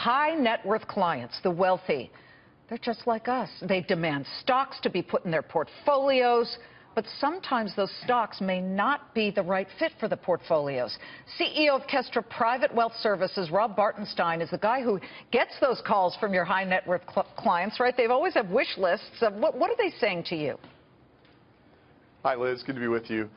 high net worth clients, the wealthy, they're just like us. They demand stocks to be put in their portfolios, but sometimes those stocks may not be the right fit for the portfolios. CEO of Kestra Private Wealth Services, Rob Bartenstein, is the guy who gets those calls from your high net worth clients, right? They've always have wish lists. What are they saying to you? Hi, Liz. Good to be with you.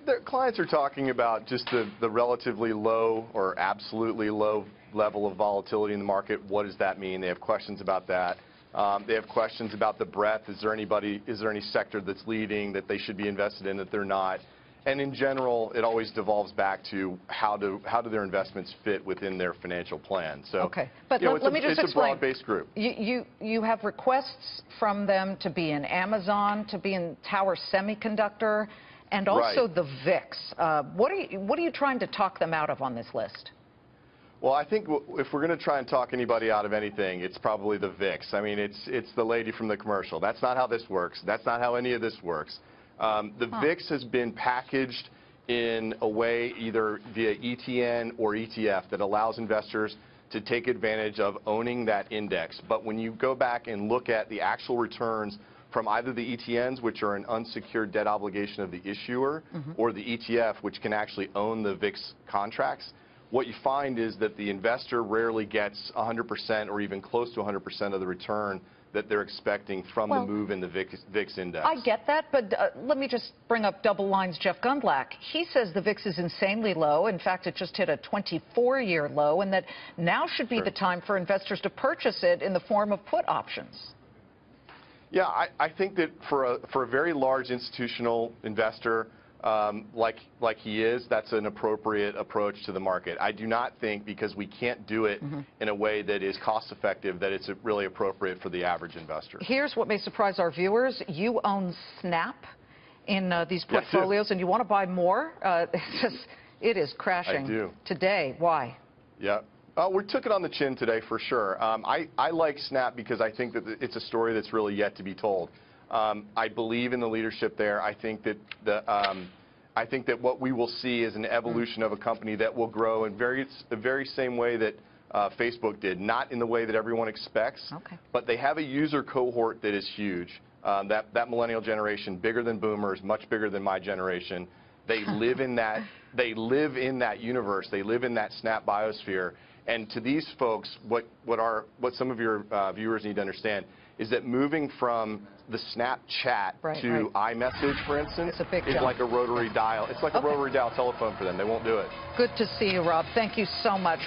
Their clients are talking about just the relatively low or absolutely low level of volatility in the market. What does that mean? They have questions about that. They have questions about the breadth. Is there any sector that's leading that they should be invested in that they're not? And in general, it always devolves back to how do their investments fit within their financial plan. So, okay, but let me just explain. It's a broad-based group. You have requests from them to be in Amazon, to be in Tower Semiconductor, and also right. the VIX. What are you trying to talk them out of on this list? Well, I think if we're going to try and talk anybody out of anything, it's probably the VIX. I mean, it's the lady from the commercial. That's not how this works. That's not how any of this works. The VIX has been packaged in a way either via ETN or ETF that allows investors to take advantage of owning that index. But when you go back and look at the actual returns from either the ETNs, which are an unsecured debt obligation of the issuer, or the ETF, which can actually own the VIX contracts, what you find is that the investor rarely gets 100% or even close to 100% of the return that they're expecting from the move in the VIX index. I get that, but let me just bring up Double Line's Jeff Gundlach. He says the VIX is insanely low. In fact, it just hit a 24-year low, and that now should be the time for investors to purchase it in the form of put options. Yeah, I think that for a very large institutional investor, like he is, that's an appropriate approach to the market. I do not think, because we can't do it in a way that is cost effective, that it's really appropriate for the average investor. Here's what may surprise our viewers. You own Snap in these portfolios, and you want to buy more. It is crashing today. Why? Yeah. We took it on the chin today for sure. I like Snap because I think that it's a story that's really yet to be told. I believe in the leadership there. I think that what we will see is an evolution of a company that will grow in the very same way that Facebook did, not in the way that everyone expects, but they have a user cohort that is huge. That millennial generation, bigger than boomers, much bigger than my generation. They live in that. They live in that universe. They live in that Snap biosphere. And to these folks, what some of your viewers need to understand is that moving from the Snapchat to iMessage, for instance, is like a rotary dial. It's like a rotary dial telephone for them. They won't do it. Good to see you, Rob. Thank you so much.